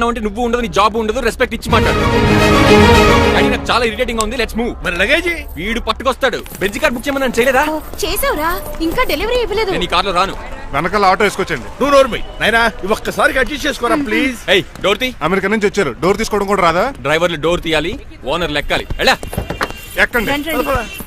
అంటే నువ్వు ఉండదు, నీ జాబ్ ఉండదు, రెస్పెక్ట్ ఇచ్చి మాట్లాడు. డాడీ నాకు చాలా ఇరిటేటింగ్ గా ఉంది. Let's move. మరి లగేజీ వీడు పట్టుకొస్తాడు. బెంజ్ కార్ బుక్ చేయమని చేయలేదా? చేసావురా, ఇంకా డెలివరీ ఇవ్వలేదు. నేను ఈ కార్లో రాను. వెనకాల ఆటో వేసుకొచ్చండి. నువ్వు నోర్మై నాయనా, ఒక్కసారి అడ్జస్ట్ చేసుకోరా ప్లీజ్. ఏయ్ డోర్ తీ. అమెరికా నుంచి వచ్చారు, డోర్ తీసుకోవడం కూడా రాదా? డ్రైవర్లు డోర్ తీయాలి, ఓనర్ లెక్కాలి. ఎలా ఎక్కండి. రండి, రండి.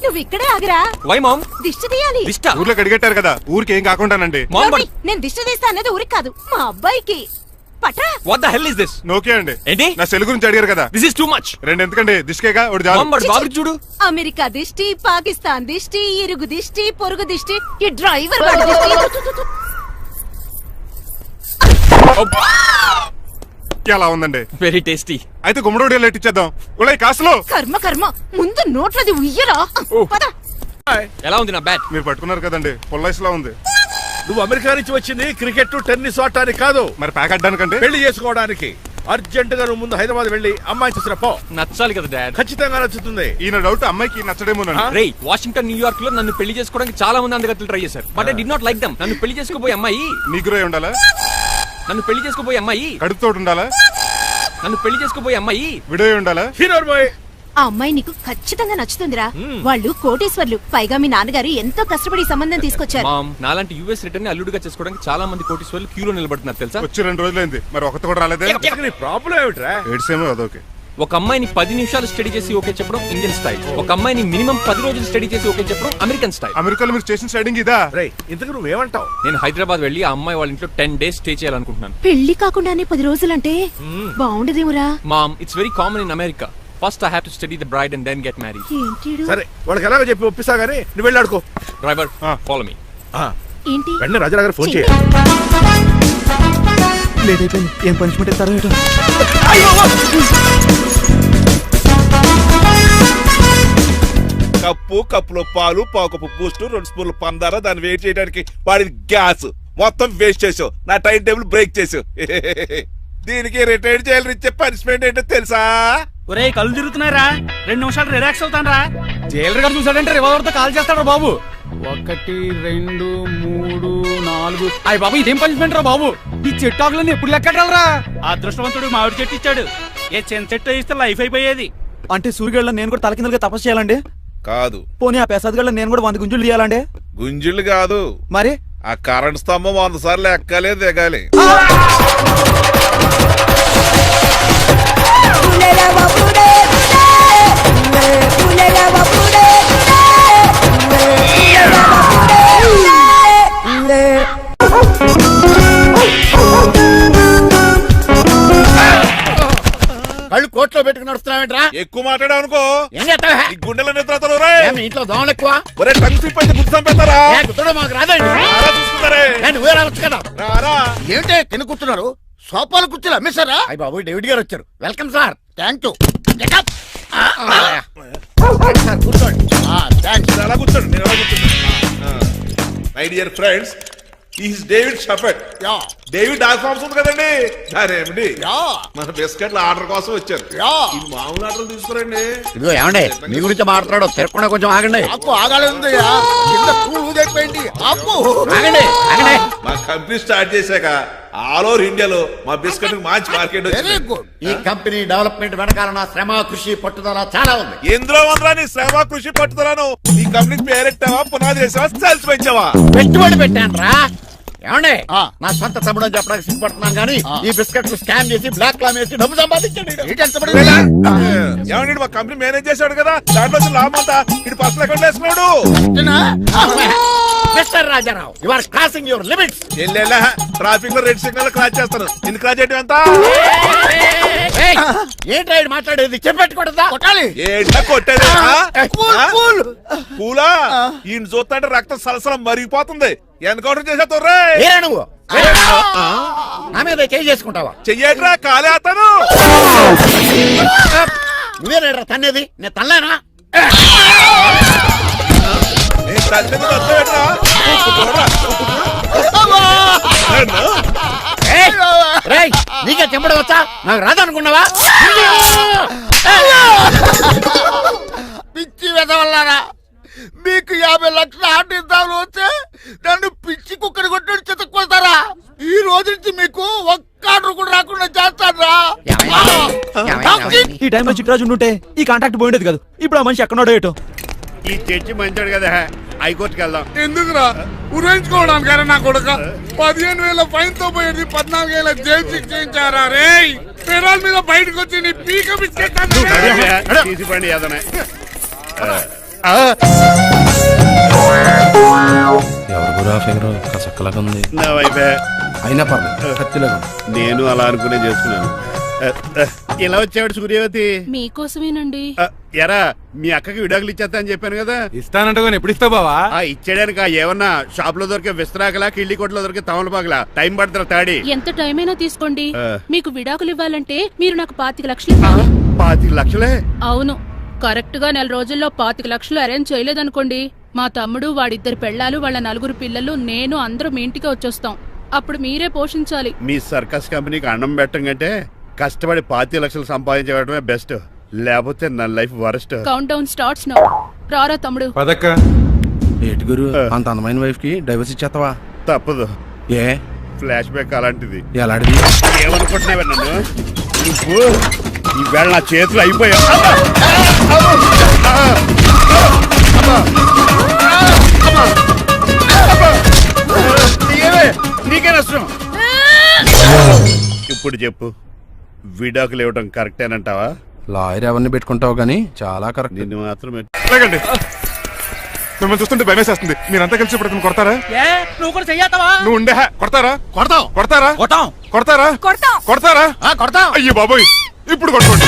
నువ్వు ఇక్కడే ఆగరా. Why ma'am? దిష్టి తీయాలి. దిష్ట? ఊర్లోకి అడిగట్టారు కదా, ఊరికి ఏం కాకుండానండి. మామ్ గౌరీ, నేను దిష్టి తీస్తా అనేది ఊరికి కాదు, మా అబ్బాయికి. పట్రా. What the hell is this? నోకే అండి. ఏంటి? నా సెల్ గురించి అడిగారు కదా. This is too much. రెండు ఎందుకండి, దిష్కేగా ఒకటి చాలు. మామ్ బాబు చూడు. అమెరికా దిష్టి, పాకిస్తాన్ దిష్టి, ఇరుగు దిష్టి, పొరుగు దిష్టి, ఈ డ్రైవర్ వాడి దిష్టి. అలా ఉందండి. Very tasty. అయితే గుమ్మడి లెట్ ఇచ్చేద్దాం. ఉలై కాసులో. కర్మ కర్మ, ముందు నోట్లది ఉయ్యరా. పద. ఎలా ఉంది నా బ్యాట్? మీరు పట్టుకున్నారు కదండి, పొల్లైస్ లా ఉంది. నువ్వు అమెరికా నుంచి వచ్చింది క్రికెట్ టెన్నిస్ ఆడటానికి కాదు, మరి ప్యాక్ అడ్డానికంటే. పెళ్లి చేసుకోవడానికి. అర్జెంట్ గా నువ్వు ముందు హైదరాబాద్ వెళ్ళి అమ్మాయి చూసిన పో. నచ్చాలి కదా డాడ్. ఖచ్చితంగా నచ్చుతుంది. ఈయన డౌట్ అమ్మాయికి నచ్చడేమోనండి. రే, వాషింగ్టన్ న్యూయార్క్ లో నన్ను పెళ్లి చేసుకోవడానికి చాలా మంది అందగత్తలు ట్రై చేశారు. But I do not like them. నన్ను పెళ్లి చేసుకోబోయే అమ్మాయి నీగురై ఉండాలా? నన్ను పెళ్లి చేసుకోబోయే అమ్మాయి కడుపుతోటి ఉండాలా? నన్ను పెళ్లి చేసుకోబోయే అమ్మాయి విడోయి ఉండాలా? Hero boy. ఆ అమ్మాయి నీకు ఖచ్చితంగా నచ్చుతుందిరా. వాళ్ళు కోటేశ్వర్లు, పైగా మీ నాన్నగారు ఎంతో కష్టపడి సంబంధం తీసుకొచ్చారు. మామ్, నాలాంటి యూఎస్ రిటర్న్ అల్లుడుగా చేసుకోవడానికి చాలా మంది కోటీశ్వర్లు క్యూలో నిలబడుతున్నారు తెలుసా? వచ్చి 2 రోజులైంది, మరి ఒకటి కూడా రాలేదే. నీ ప్రాబ్లం ఏమిట్రా? ఏడ్సేమో అదొకే. ఒక అమ్మాయిని 10 నిమిషాలు స్టడీ చేసి ఓకే చెప్పడం ఇండియన్ స్టైల్. ఒక అమ్మాయిని మినిమం 10 రోజులు స్టడీ చేసి ఓకే చెప్పడం అమెరికన్ స్టైల్. అమెరికాలో మీరు చేసిన స్టైడింగ్ ఇదా? రే, ఇంతకు నువ్వేమంటావు? నేను హైదరాబాద్ వెళ్ళి ఆ అమ్మాయి వాళ్ళ ఇంట్లో 10 days స్టే చేయాలనుకుంటున్నాను. పెళ్లి కాకుండానే 10 రోజులంటే బాగుండదేమురా. Mom, it's very common in America. First I have to study the bride and then get married. ఏంటి సరే, వాళ్ళకి ఎలాగో చెప్పి ఒప్పిస్తా గానీ నువ్వు వెళ్ళి ఆడుకో. Driver, follow me. ఏంటి? వెంటనే రాజా గారు ఫోన్ చేయ. లేట్ అయిపోయింది. ఏం పనిష్మెంట్ ఇస్తారో ఏటో. కప్పులో పాలు, పావుకప్పు బూస్ట్, 2 స్పూన్లు పందార, దాన్ని వెయిట్ చేయడానికి వాడిది గ్యాస్ మొత్తం వేస్ట్ చేసావు. నా టైం టేబుల్ బ్రేక్ చేసావు. దీనికి రిటైర్ చేయాలని ఇచ్చే పనిష్మెంట్ ఏంటో తెలుసా? ఒరే, కళ్ళు తిరుగుతున్నారా? 2 నిమిషాలు రిలాక్స్ అవుతాను రా. జైలర్ గారు చూసాడంటే రివాల్వర్ తో కాల్ చేస్తాడు బాబు. 1 2 3 4. అయ్య బాబు, ఇదేం పనిష్మెంట్ రా బాబు? ఈ చెట్టు ఆకులన్నీ ఎప్పుడు లెక్కట్టాలరా? అదృష్టవంతుడు మామిడి చెట్టు ఇచ్చాడు. ఏ చిన్న చెట్టు ఇస్తే లైఫ్ అయిపోయేది. అంటే సూర్యగళ్ళ నేను కూడా తలకిందలుగా తపస్సు చేయాలండి? కాదు. పోనీ ఆ పెసాద్ నేను కూడా 100 గుంజులు తీయాలండి? గుంజులు కాదు, మరి ఆ కరెంట్ స్తంభం 100 సార్లు ఎక్కాలి దిగాలి. కళ్ళు కోట్లో పెట్టుకుని నడుస్తున్నావేంట్రా? ఎక్కువ మాట్లాడావు అనుకో ఏం చేస్తావా? ఈ గుండెల నిద్రతలు ఇంట్లో దోమలు ఎక్కువ. ఒరే, టంగ్ స్లిప్ అయితే గుర్తు చంపేస్తారా? కూర్చోడం మాకు రాదండి. చూసుకుంటారే. నువ్వే రావచ్చు కదా. రారా. ఏంటే తిని కూర్చున్నారు? సోఫాలు కుర్చీలు అమ్మేశారా? అయ్య బాబు, డేవిడ్ గారు వచ్చారు. Welcome sir. Thank you. Sir కూర్చోండి. థ్యాంక్స్. అలా కూర్చోండి, నేను అలా కూర్చుంటా. My dear friends, is David షఫెట్. డేవిడ్ డాక్ ఫార్మ్స్ ఉంది కదండి, దారేమిటి మన బిస్కెట్ల ఆర్డర్ కోసం వచ్చారు. ఈ మామూలు ఆర్డర్ తీసుకురండి. ఇదిగో ఏమండి, మీ గురించి మాట్లాడు. తిరగకుండా కొంచెం ఆగండి. అప్పు ఆగాలి. ఆగండి ఆగండి. మా కంపెనీ స్టార్ట్ చేశాక ఆల్ ఓవర్ ఇండియాలో మా బిస్కెట్ మంచి మార్కెట్ వెరీ గుడ్. ఈ కంపెనీ డెవలప్మెంట్ వెనకాల నా శ్రమ, కృషి, పట్టుదల చాలా ఉంది. ఎందులో ఉందిరా నీ శ్రమ, కృషి, పట్టుదలను? ఈ కంపెనీకి పేరెట్టావా, పునాది వేసావా, సేల్స్ పెంచావా? పెట్టుబడి పెట్టాను రా. ఏమండి, నా సొంత తమ్ముడు అని చెప్పడానికి సిగ్గుపడుతున్నాను కానీ ఈ బిస్కెట్లు స్కామ్ చేసి బ్లాక్ లా వేసి డబ్బు సంపాదించండి. ఏమండి, మా కంపెనీ మేనేజ్ చేశాడు కదా, దాంట్లో లాభం అంతా ఇటు పర్సనల్ అకౌంట్ వేసుకున్నాడు. Mister Rajarao, you are crossing your limits. Traffic లో రెడ్ సిగ్నల్ క్రాస్ చేస్తాను. ఇన్ని క్రాస్ చేయడం ఎంత? ఏంట్రా మాట్లాడేది? చెప్పెట్టుకూడదా? కొట్టాలి. ఏంటా కొట్టేది? పూలా ఈయన చూస్తుంటే రక్తం సలసలం మరిగిపోతుంది. ఎన్కౌంటర్ చేసేతోర్రే నువ్వు నా మీద చేయి చేసుకుంటావా? చెయ్యట్రా, కాలే అతను. నువ్వేనా తన్నేది? నేను తనలేనా? నీకే చెంపడం వచ్చా? నాకు రాదనుకున్నావా? పిచ్చి వెదవల్లారా, మీకు 50 లక్షల ఆట ఇద్దామని వస్తే నన్ను పిచ్చి కుక్కని కొట్టాడు చితక్కొస్తారా? ఈ రోజు నుంచి మీకు ఒక్క ఆర్డర్ కూడా రాకుండా చేస్తారా? ఈ టైంలో చిట్రాజు ఉంటే ఈ కాంటాక్ట్ పోయిండేది కాదు. ఇప్పుడు ఆ మనిషి ఎక్కడో ఏటో. ఈ చర్చి మంచాడు కదా, హైకోర్టుకి వెళ్దాం. ఎందుకురా ఉరేంచుకోవడానికి నా కొడుక 15,000 ఫైన్ తో పోయేది 14,000 జైలు శిక్షించారా రే? పెరాల మీద బయటకు వచ్చి నీ పీక తీసిపండి ఏదనే. ఎవరు ఫింగర్ కసక్కలాగా ఉంది. నా వైపే అయినా పర్లేదు, కత్తిలాగా ఉంది. నేను అలా అనుకునే చేస్తున్నాను. ఇలా వచ్చాడు సూర్యవతి. మీకోసమేనండి. ఎరా మీ అక్కకి విడాకులు ఇచ్చేస్తా అని చెప్పాను కదా. ఇస్తానంటే ఎప్పుడు ఇస్తావు బావా? ఇచ్చేయడానికి ఏమన్నా షాప్ లో దొరికే విస్తరాకలా, కిళ్ళి కొట్లో దొరికే తమలపాకలా టైం పడుతున్నా తాడి. ఎంత టైం అయినా తీసుకోండి. మీకు విడాకులు ఇవ్వాలంటే మీరు నాకు 25 లక్షలు ఇవ్వాలి. 25 లక్షలే? అవును, కరెక్ట్ గా 4 రోజుల్లో 25 లక్షలు అరేంజ్ చేయలేదనుకోండి, మా తమ్ముడు, వాడిద్దరు పెళ్ళాలు, వాళ్ళ 4 పిల్లలు, నేను అందరూ మీ ఇంటికి వచ్చేస్తాం. అప్పుడు మీరే పోషించాలి. మీ సర్కస్ కంపెనీకి అన్నం పెట్టం కంటే కష్టపడి 25 లక్షలు సంపాదించడమే బెస్ట్. లేకపోతే నా life worst. Count down starts now. రారా తమ్ముడు. పదక్క. ఏటి గురు, అంత అందమైన వైఫ్ కి డైవర్స్ ఇచ్చేస్తావా? తప్పదు. ఏ ఫ్లాష్ బ్యాక్ అలాంటిది. ఎలాంటిది? ఏమనుకుంటున్నావే నన్ను? నువ్వు ఈవేళ నా చేతులు అయిపోయా. నీకే నష్టం. ఇప్పుడు చెప్పు, విడాకులు ఇవ్వడం కరెక్టేనంటావా? లాయర్ ఎవరిని పెట్టుకుంటావు గానీ చాలా కరెక్ట్. నిన్ను మాత్రమే. మిమ్మల్ని చూస్తుంటే భయమేసేస్తుంది. మీరంతా కలిసి ఇప్పుడు అతను కొడతారా? నువ్వు కూడా చెయ్యతావా? నువ్వు ఉండే కొడతారా? కొడతాం కొడతారా? కొట్టాం. కొడతారా? కొడతారా? కొడతాం. అయ్యో బాబోయ్, ఇప్పుడు కొట్టుకోండి.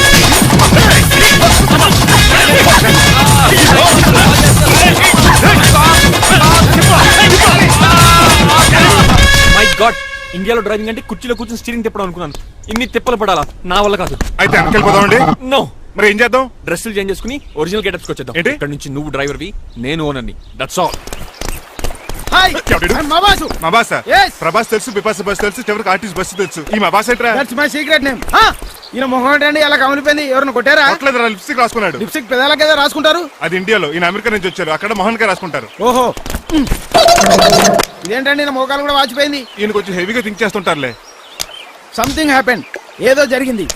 మై గాడ్, ఇండియాలో డ్రైవింగ్ అంటే కుర్చీలో కూర్చొని స్టీరింగ్ తిప్పడం అనుకున్నాను. ఇన్ని తిప్పలు పడాలా? నా వల్ల కాదు. అయితే వెనకెళ్ళిపోదామండి. నో. మరి ఏం చేద్దాం? డ్రెస్సులు చేంజ్ చేసుకుని ఒరిజినల్ గెటప్స్ వచ్చేద్దాం. ఏంటి? ఇక్కడ నుంచి నువ్వు డ్రైవర్వి, నేను ఓనర్ని. That's all. మా బాసా? ప్రభాస్ తెలుసు, బిపాస బస్ తెలుసు, చివరికి ఆర్టిస్ట్ బస్సు తెలుసు. ఈ మా బాస్ ఏంట్రా? That's my secret name. ఈయన మొహం ఏంటండి ఎలా కమిలిపోయింది? ఎవరిని కొట్టారా? కొట్టలేదురా, లిప్స్టిక్ రాసుకున్నాడు. లిప్స్టిక్ పెదాల కదా రాసుకుంటారు. అది ఇండియాలో, ఈయన అమెరికా నుంచి వచ్చారు. అక్కడ మోహన్ గారు రాసుకుంటారు. ఓహో, ఇదేంటండి నా మోకాలు కూడా వాచిపోయింది. ఈయన కొంచెం హెవీగా థింక్ చేస్తుంటారులే. సంథింగ్ హ్యాపెన్, ఏదో జరిగింది.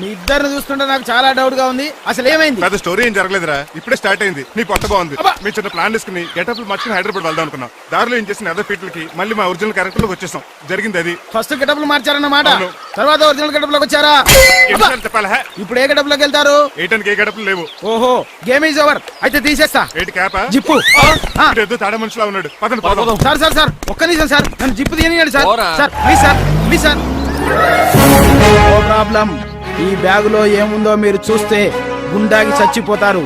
మీ ఇద్దరిని చూస్తుంటే నాకు చాలా డౌట్ గా ఉంది. అసలు ఏమైంది? పెద్ద స్టోరీ ఏం జరగలేదురా, ఇప్పుడే స్టార్ట్ అయింది. నీ కొత్త బాగుంది. మీ చిన్న ప్లాన్ తీసుకుని గెటప్ మార్చుకుని హైదరాబాద్ వెళ్దాం అనుకున్నాం. దారిలో ఏం చేసిన అదర్ పీపుల్కి మళ్ళీ మా ఒరిజినల్ క్యారెక్టర్ లోకి వచ్చేసాం. జరిగింది అది. ఫస్ట్ గెటప్లు మార్చారన్నమాట, తర్వాత ఒరిజినల్ గెటప్ లోకి వచ్చారా? చెప్పాలా? ఇప్పుడు ఏ గెటప్ లోకి వెళ్తారు? ఏటానికి ఏ గెటప్లు లేవు. ఓహో, గేమ్ ఈజ్ ఓవర్. అయితే తీసేస్తా. ఏంటి క్యాపా? జిప్పు. ఏదో తాడా మనిషిలా ఉన్నాడు. పదండి పోదాం. సార్ సార్ సార్, ఒక్క నిమిషం సార్, నన్ను జిప్పు తీయనియండి సార్. పోరా. Sir please sir, please sir. No problem. ఈ బ్యాగులో ఏముందో మీరు చూస్తే గుండాకి చచ్చిపోతారు.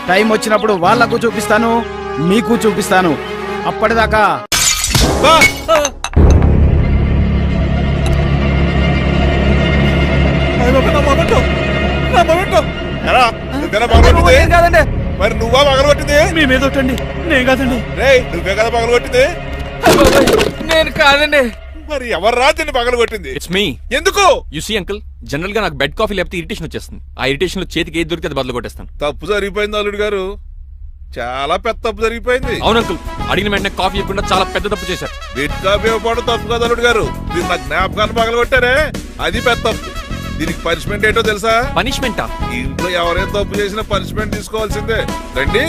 టైం వచ్చినప్పుడు వాళ్లకు చూపిస్తాను, మీకు చూపిస్తాను. అప్పటిదాకా కాదండి, మరి నువ్వా పగలగొట్టింది? మీ మీద ఒట్టండి, నేను కాదండి. నువ్వే కదా పగలగొట్టింది? నేను కాదండి. మరి ఎవరు రాత్రి పగలగొట్టింది? It's me. ఎందుకు? యు సీ అంకుల్, జనరల్ గా నాకు బెడ్ కాఫీ లేకపోతే ఇరిటేషన్ వచ్చేస్తుంది. ఆ ఇరిటేషన్ లో చేతికి ఏది దొరికితే అది బదులు కొట్టేస్తాను. తప్పు జరిగిపోయింది అల్లుడు గారు, చాలా పెద్ద తప్పు జరిగిపోయింది. అవును అంకుల్, అడిగిన వెంటనే కాఫీ ఇవ్వకుండా చాలా పెద్ద తప్పు చేశారు. బెడ్ కాఫీ ఇవ్వడం తప్పు కాదు అల్లుడు గారు, దీన్ని నా జ్ఞాపకాన్ని పగలగొట్టారే అది పెద్ద తప్పు. దీనికి పనిష్మెంట్ ఏంటో తెలుసా? పనిష్మెంటా? ఇంట్లో ఎవరైనా తప్పు చేసినా పనిష్మెంట్ తీసుకోవాల్సిందే. రండి,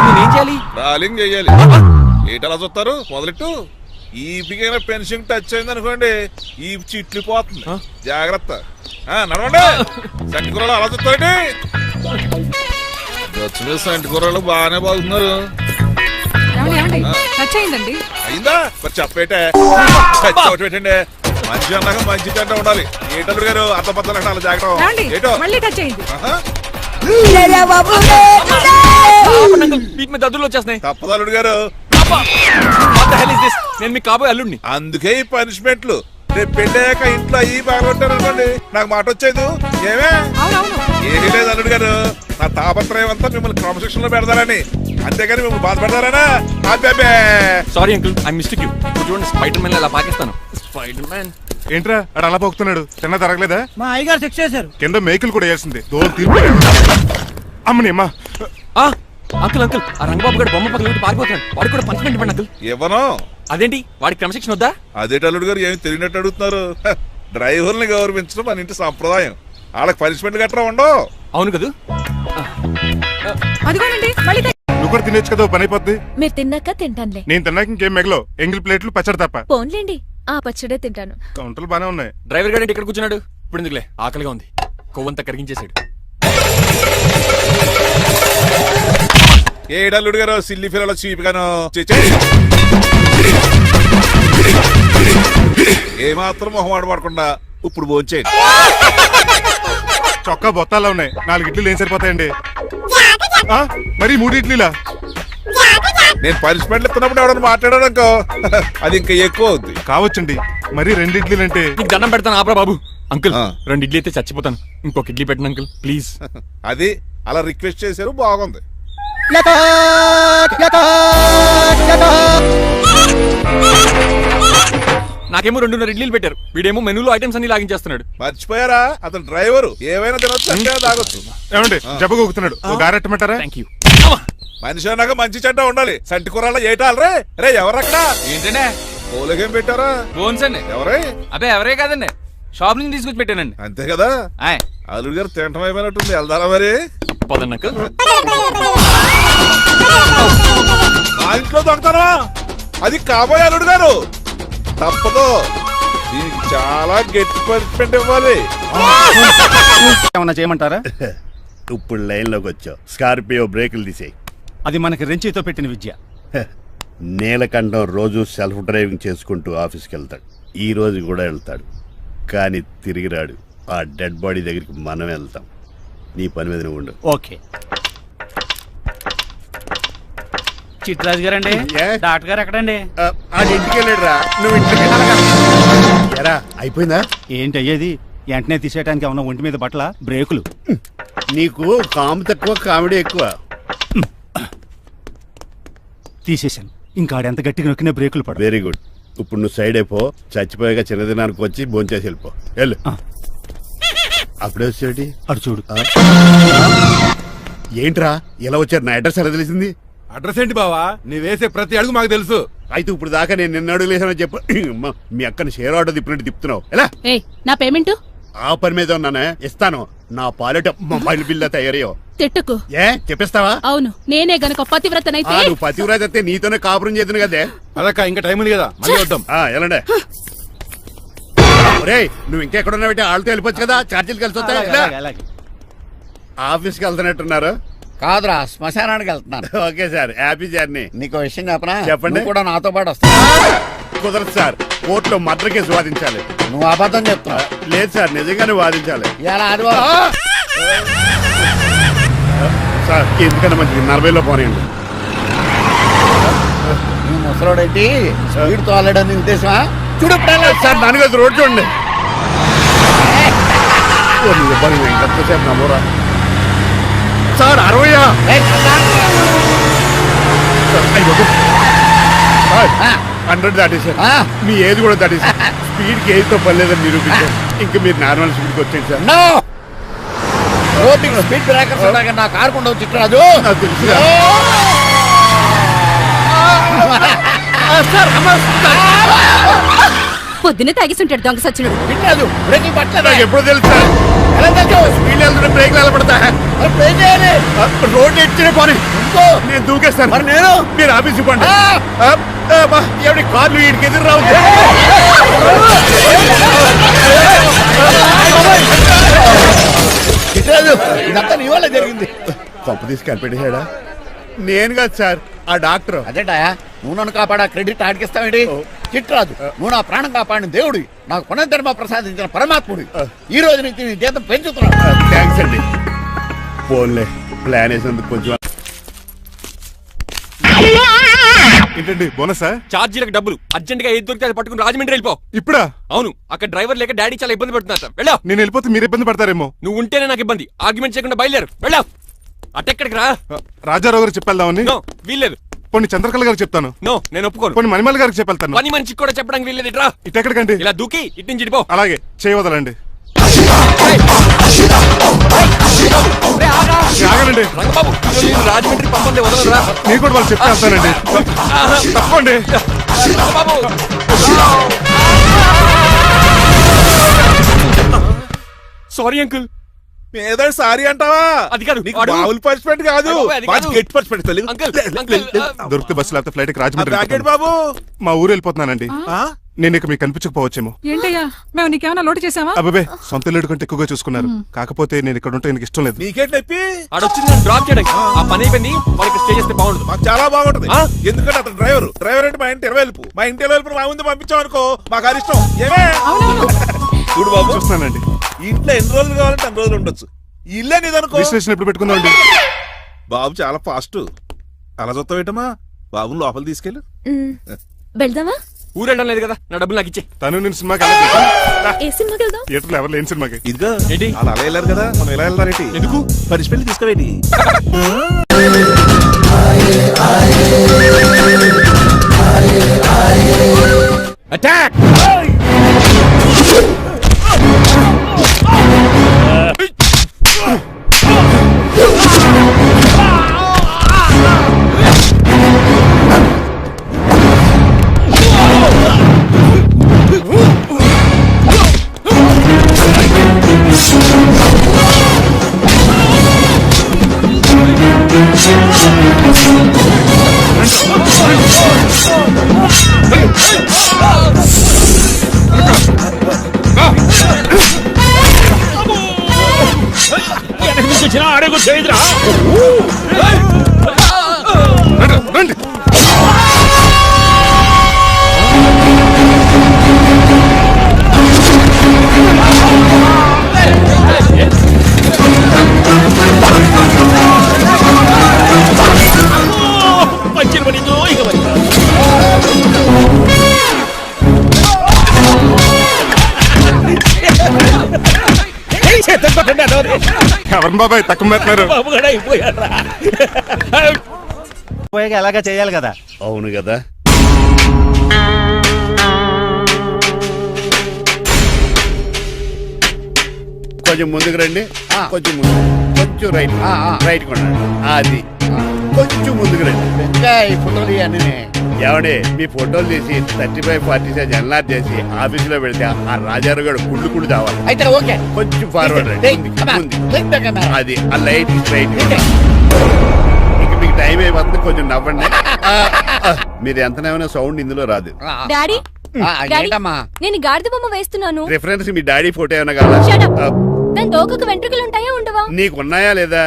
నేనేం చేయాలి? రాలింగ్ చెయ్యాలి. ఏంటలా చూస్తారు? మొదలెట్టు. ఈపికైనా పెన్షన్ టచ్ అయింది అనుకోండి, ఈ చిట్లు పోతుంది. జాగ్రత్త. నడవండి. సంటి కూరలు అలా చూస్తారండి. వచ్చిన సంటి కూరలు బాగానే బాగుతున్నారు. అయిందా? మరి చెప్పేటే పెట్టండి. మంచి అన్నాక మంచి తింటా ఉండాలి. ఏంటల్లుడు గారు అర్థ పద్ధతి అలా జాగ్రత్త. ఏటో వీటి మీద దద్దులు వచ్చేస్తున్నాయి. తప్పదు అల్లుడు గారు. నేను మీకు కాబోయే అల్లుడిని. అందుకే ఈ పనిష్మెంట్లు. రేపు పెళ్ళాక ఇంట్లో అయ్యి బాగుంటారు అనుకోండి, నాకు మాట వచ్చేది. ఏమే ఏమీ లేదు అల్లుడు గారు. నా తాపత్రయం అంతా మిమ్మల్ని క్రమశిక్షణలో పెడతారని, అంతేగాని మిమ్మల్ని బాధ పెడతారనా? అబ్బే sorry uncle, I mistake you. చూడండి స్పైడర్ మ్యాన్ అలా పాకిస్తాను. స్పైడర్ మ్యాన్ ఏంట్రా అడు అలా పోతున్నాడు? తిన్న తరగలేదా? మా అయ్యగారు శిక్ష చేశారు. కింద మేకులు కూడా వేయాల్సిందే. దోలు తీర్పు అమ్మని అమ్మా. అంకుల్ అంకుల్, ఆ రంగబాబు గారు బొమ్మ పక్కన పారిపోతున్నాడు. వాడికి కూడా పంచిపెట్టి ఇవ్వండి అంకుల్. ఇవ్వను. అదేంటి వాడికి క్రమశిక్షణ వద్దా? అదే అల్లుడు గారు ఏమి తెలియనట్టు అడుగుతున్నారు. డ్రైవర్ని గౌరవించడం మన ఇంటి సంప్రదాయం. వాళ్ళకి పనిష్మెంట్ గట్రా ఉండవు. అవును కదా. అదిగోనండి మళ్ళీ నువ్వు కూడా తినేచ్చు కదా, పని అయిపోద్ది. మీరు తిన్నాక తింటానులే. నేను తిన్నాక ఇంకేం మిగలో. ఎంగిల్ ప్లేట్లు పచ్చడి తప్ప. పోన్లేండి, ఆ పచ్చడే తింటాను. కౌంటర్లు బానే ఉన్నాయి. డ్రైవర్ గారు ఇక్కడ కూర్చున్నాడు. ఇప్పుడు ఎందుకులే, ఆకలిగా ఉంది. కొవ్వంతా కరిగించేశాడు. ఏడల్లుడు గారు సిల్లి ఫిరలో చీపిగాను ఏమాత్రం మొహమాట పడకుండా ఇప్పుడు భోంచేయండి. చొక్కా బొత్తాల్లో ఉన్నాయి. 4 ఇడ్లీలు ఏం సరిపోతాయండి? మరి 3 ఇడ్లీలా? నేను పనిష్మెంట్లు ఇస్తున్నప్పుడు ఎవడన్నా మాట్లాడాడనుకో అది ఇంకా ఎక్కువ అవుద్ది. కావచ్చండి, మరి 2 ఇడ్లీలు అంటే. నీకు దండం పెడతాను ఆపరా బాబు. అంకుల్ 2 ఇడ్లీ అయితే చచ్చిపోతాను. ఇంకొక ఇడ్లీ పెట్టండి అంకుల్ ప్లీజ్. అది అలా రిక్వెస్ట్ చేశారు, బాగుంది. నాకేమో 2.5 ఇడ్లీలు పెట్టారు. వీడేమో మెనూలో ఐటమ్స్ అన్ని లాగించేస్తున్నాడు. మర్చిపోయారా, అతను డ్రైవరు. ఏమైనా తినొచ్చు, అంటే తాగొచ్చు. ఏమండి జబ్బగొక్కుతున్నాడు, ఓ గారెట్టమంటారా? Thank you. మనిషి అన్నాక మంచి చెడ్డ ఉండాలి. సంటి కూరల్లో ఏటాలరే. రే ఎవరక్కడ? ఏంటంటే పోలేకేం పెట్టారా? బోన్స్ అండి. ఎవరే? అబ్బే ఎవరే కాదండి, షాప్ నుంచి తీసుకొచ్చి పెట్టానండి. అంతే కదా. ఆయ్ అల్లుడు గారు తింటం అయిపోయినట్టుంది. వెళ్దారా మరి? పదండి అంకుల్. మా ఇంట్లో దొంగతారా? అది కాబోయే అల్లుడు గారు. తప్పదు, దీనికి చాలా గట్టి పనిష్మెంట్ ఇవ్వాలి. ఏమన్నా చేయమంటారా? ఇప్పుడు లైన్ లోకి వచ్చావు. స్కార్పియో బ్రేకులు తీసేయి. అది మనకి రెంచితో పెట్టిన విద్య. నీలకంఠం రోజు సెల్ఫ్ డ్రైవింగ్ చేసుకుంటూ ఆఫీస్కి వెళ్తాడు. ఈ రోజు కూడా వెళ్తాడు, కానీ తిరిగి రాడు. ఆ డెడ్ బాడీ దగ్గరికి మనం వెళ్తాం. నీ పని మీద నువ్వు ఉండు. ఓకే. చిట్రాజు గారండి, ఏ? డాక్టర్ గారు ఎక్కడండి? అది ఇంటికి వెళ్ళాడు రా. నువ్వు ఇంటికి ఎరా అయిపోయిందా? ఏంటి అయ్యేది? వెంటనే తీసేయడానికి ఏమన్నా ఒంటి మీద బట్టల బ్రేకులు? నీకు కాము తక్కువ, కామెడీ ఎక్కువ. తీసేశాను. ఇంకా ఆడెంత గట్టిగా నొక్కినా బ్రేకులు పడ. Very good. ఇప్పుడు నువ్వు సైడ్ అయిపో. చచ్చిపోయాక చిన్నదినానికి వచ్చి భోంచేసి వెళ్ళిపో. వెళ్ళు. అప్పుడే వచ్చేటి అటు చూడు. ఏంట్రా ఇలా వచ్చారు? నా అడ్రస్ ఎలా తెలిసింది? అడ్రస్ ఏంటి బావా? నీ వేసే ప్రతి అడుగు మాకు తెలుసు. అయితే ఇప్పుడు దాకా నేను నిన్న అడుగులేసానని చెప్పు. మీ అక్కని షేర్ ఆర్డర్ తిప్పినట్టు తిప్పుతున్నావు ఎలా? ఏయ్, నా పేమెంట్ ఆ పని మీద ఉన్నానే, ఇస్తాను. నా పాలెట మొబైల్ బిల్ తయారయ్యో. తిట్టుకు. ఏ చెప్పిస్తావా? అవును, నేనే గనక పతివ్రతనైతే. నువ్వు పతివ్రాజ్ అయితే నీతోనే కాపురం చేద్దును కదే. అదక్క ఇంకా టైం ఉంది కదా, మళ్ళీ వద్దాం. ఎలాండే ఒరేయ్, నువ్వు ఇంకెక్కడున్నా పెట్టి వాళ్ళతో వెళ్ళిపోవచ్చు కదా. ఛార్జీలు కలిసి వస్తాయి. ఆఫీస్కి వెళ్తున్నట్టున్నారు. కాదురా, శ్మశానానికి వెళ్తున్నాను. Okay sir, happy journey. నీకు విషయం చెప్పనా? చెప్పండి. నువ్వు కూడా నాతో పాటు వస్తా. కుదరదు సార్, కోర్టులో మర్డర్ కేసు వాదించాలి. నువ్వు అబద్ధం చెప్తున్నావు. లేదు సార్, నిజంగానే వాదించాలి. ఇలా ఆదివారం సార్ ఎందుకన్నా మంచిది 40లో పోనీయండి. నువ్వు ముసలోడేంటి స్పీడ్ తోలడని ఉద్దేశమా? చూడు సార్ నాన్నగారు రోడ్ చూడండి. ఎంతసేపు నమ్మరా సార్? 60 100 దాటేశారు. మీ ఏది కూడా దాటేశారు. స్పీడ్కి ఏదితో పని లేదని నిరూపించారు. ఇంకా మీరు నార్మల్ స్పీడ్కి వచ్చేది సార్. రోడ్డు స్పీడ్ బ్రేకర్స్ ఉండగా నా కారు కొండ చిట్టరాజు. నాకు తెలుసు. పొద్దునే తాగిస్తుంటాడు దొంగ సచ్చినుడు. చిట్టరాజు బ్రేకింగ్ పట్టలేదు. నాకు ఎప్పుడు తెలుసు సార్? ఎలా తెలుసు? స్పీడ్ వెళ్తుంటే బ్రేక్లు నిలబడతా. ఏం చేయాలి? రోడ్డు ఎట్టిన పోనీ నేను దూకేస్తాను. మరి నేను? మీరు ఆఫీస్ ఇవ్వండి. ఎవరి కార్లు వీడికి ఎదురు రావు. చిట్టరాజు ఇదంతా నీ వల్ల జరిగింది. కొంప తీసి కనిపెట్టేశాడా? నేను కాదు సార్, ఆ డాక్టర్. అదేటా నువ్వు నన్ను కాపాడా క్రెడిట్ ఆడికిస్తావేంటి? చిట్టరాజు, నువ్వు నా ప్రాణం కాపాడిన దేవుడి, నాకు పునర్ధర్మ ప్రసాదించిన పరమాత్ముడి. ఈ రోజు నుంచి నీ జీతం పెంచుతున్నాను. థ్యాంక్స్ అండి. ఫోన్లే, ప్లాన్ వేసినందుకు కొంచెం. ఏంటండి బోనసా? ఛార్జీలకు డబ్బులు అర్జెంట్ గా ఏది దొరికితే అది పట్టుకుని రాజమండ్రి వెళ్ళిపో. ఇప్పుడా? అవును, అక్కడ డ్రైవర్ లేక డాడీ చాలా ఇబ్బంది పడుతున్నారు. వెళ్ళా. నేను వెళ్ళిపోతే మీరు ఇబ్బంది పడతారేమో. నువ్వు ఉంటేనే నాకు ఇబ్బంది. ఆర్గ్యుమెంట్ చేయకుండా బయలుదేరు. వెళ్ళా. అటెక్కడికి రా. రాజారావు గారు చెప్పేద్దామని. నో వీల్లేదు. పోనీ చంద్రకళ గారికి చెప్తాను. నో నేను ఒప్పుకోను. పోనీ మణిమల్ గారికి చెప్పేళ్తాను. పని మనిషికి కూడా చెప్పడానికి వీల్లేదు. ఇట్రా. ఇటెక్కడికండి? ఇలా దూకి ఇటు నుంచి ఇడిపో. అలాగే చేయవదలండి. ఆగనండి రంగబాబు, నేను రాజమండ్రి పంపండి, వదలరా. నేను కూడా వాళ్ళు చెప్తే వెళ్తానండి. తప్పండి రంగబాబు. Sorry uncle. ఏదో సారీ అంటావా? అది కాదు, నీకు వాడు- మామూలు పనిష్మెంట్ కాదు, అయ్యో, అది కాదు. మంచి గట్టి పనిష్మెంట్. తెలుగు అంకుల్, అంకుల్, దొరికితే బస్సు లేకపోతే ఫ్లైట్ కి రాజమండ్రి బ్రాకెట్ వెళ్ళిపోతాను. బాబు. మా ఊరు వెళ్ళిపోతున్నానండి. ఆ? నేను ఇక మీకు కనిపించకపోవచ్చేమో. ఏంటయ్యా మేము నీకేమైనా లోటు చేసావా? అబ్బాబే సొంత లేడు కంటే ఎక్కువగా చూసుకున్నారు. కాకపోతే నేను ఇక్కడ ఉంటే నాకు ఇష్టం లేదు. నీకేంటి నొప్పి? ఆడొచ్చింది నన్ను డ్రాప్ చేయడానికి. ఆ పని అయిపోయింది. వాళ్ళకి స్టే చేస్తే బాగుండదు. మాకు చాలా బాగుంటది. ఆ? ఎందుకంటే అతను డ్రైవర్ అంటే మా ఇంటి వెళ్ళిపు. మా ఇంటి వెళ్ళిపు మా ముందు పంపించాం అనుకో, మాకు అది ఇష్టం. ఏమే చూడు బాబు, చూస్తున్నానండి. ఈ ఇంట్లో ఎన్ని రోజులు కావాలంటే అన్ని రోజులు ఉండొచ్చు. ఈ ఇల్లే నీదనుకో. విశ్లేషణ ఎప్పుడు పెట్టుకుందామండి? బాబు చాలా ఫాస్ట్. అలా చూస్తావు ఏంటమ్మా? బాబుని లోపల తీసుకెళ్ళు. వెళ్దామా? ఊరు వెళ్ళడం లేదు కదా, నా డబ్బులు నాకు ఇచ్చే. తను నేను సినిమాకి ఏ సినిమాకి వెళ్దాం? థియేటర్లో ఎవరు లేని సినిమాకి. ఇదిగో ఏంటి? అలా అలా వెళ్ళారు కదా, మనం ఎలా వెళ్తారేంటి? ఎందుకు? పనిష్మెంట్ తీసుకోవేంటి? అటాక్. రండి. ఎవరిని బాబాయ్ తక్కువ పెడుతున్నారు? ఎలాగా చేయాలి కదా. అవును కదా. కొంచెం ముందుకు రండి. కొంచెం ముందు, కొంచెం రైట్, రైట్ కొనండి. అది కొంచెం ముందుకు రండి. ఇంకా ఈ ఫోటోలు ఇవన్నీ ఏమండి మీ ఫోటోలు తీసి 35-40 సైజ్ ఎన్లార్ చేసి ఆఫీసులో పెడితే ఆ రాజారావు గారు కుళ్ళు కుళ్ళు కావాలి. అయితే ఓకే. కొంచెం ఫార్వర్డ్ రండి. అది ఆ లైట్ స్ట్రైట్. ఇక మీకు టైం అయిపోతుంది, కొంచెం నవ్వండి. మీరు ఎంతనేమైనా సౌండ్ ఇందులో రాదు. డాడీ ఏంటమ్మా? నేను గాడిద బొమ్మ వేస్తున్నాను. రిఫరెన్స్ మీ డాడీ ఫోటో ఏమైనా కావాలా? Shut up. దాని తోకకు వెంట్రుకలు ఉంటాయా ఉండవా? నీకున్నాయా లేదా?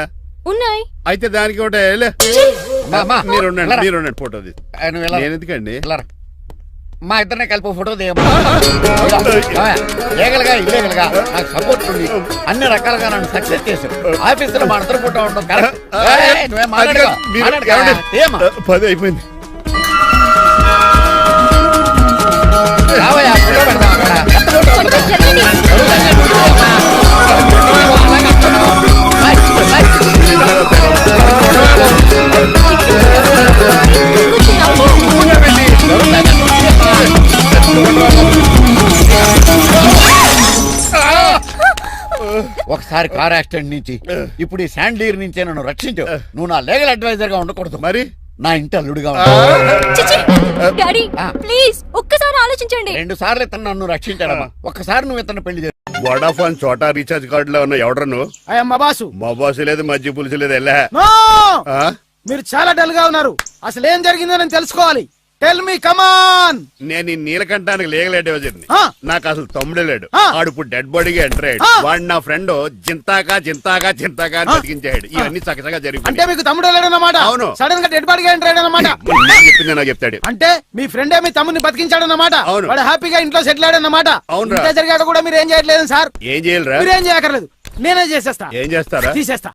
ఉన్నాయి. అయితే దానికి ఒకటే మీరు ఉండండి ఫోటో తీసి. నేను ఎందుకండి? మా ఇద్దరిని కలిపి ఫోటో దిగమ్మా. లీగల్గా ఇల్లీగల్గా నాకు సపోర్ట్ ఉంది. అన్ని రకాలుగా నన్ను సక్సెస్ చేశారు. ఆఫీసులో మా అందరి ఫోటో ఉండడం కరెక్ట్. నువ్వేం మాట్లాడుకో. 10 అయిపోయింది. రావయ్యా, ఫోటో పెడదాం అక్కడ. ఒకసారి కార్ యాక్సిడెంట్ నుంచి ఇప్పుడు ఈ శాండ్లీర్ నుంచే నన్ను రక్షించు. నువ్వు నా లీగల్ అడ్వైజర్ గా ఉండకూడదు, మరి నా ఇంటి అల్లుడుగా డాడీ ప్లీజ్ ఒక్కసారి ఆలోచించండి. 2 సార్లు ఇతను నన్ను రక్షించాడమ్మా. ఒక్కసారి నువ్వు ఇతను పెళ్లి చేయ. వోడాఫోన్ చోటా రీఛార్జ్ కార్డు లో ఉన్న ఎవడను? మా బాసు. మా బాసు లేదు, మజ్జి పులుసు లేదు. వెళ్ళా మీరు చాలా డల్ గా ఉన్నారు. అసలు ఏం జరిగిందో నేను తెలుసుకోవాలి. టెల్ మీ కమాన్. నేను ఈ నీలకంఠానికి లీగల్ అడ్వైజర్ని. నాకు అసలు తమ్ముడే లేడు. ఆడు ఇప్పుడు డెడ్ బాడీగా ఎంటర్ అయ్యాడు. వాడు నా ఫ్రెండ్ చింతాకా అని బతికించాడు. ఇవన్నీ చక్కగా జరిగి. అంటే మీకు తమ్ముడు లేడన్నమాట? అవును. సడన్ గా డెడ్ బాడీగా ఎంటర్ అయ్యాడన్నమాట. చెప్పింది నాకు చెప్తాడు. అంటే మీ ఫ్రెండే మీ తమ్ముడిని బతికించాడన్నమాట. అవును. వాడు హ్యాపీగా ఇంట్లో సెటిల్ అయ్యాడన్నమాట. అవును. ఇంత జరిగాక కూడా మీరు ఏం చేయట్లేదు సార్. ఏం చేయాలరా? మీరేం చేయక్కర్లేదు, నేనే చేసేస్తా. ఏం చేస్తారా? తీసేస్తా.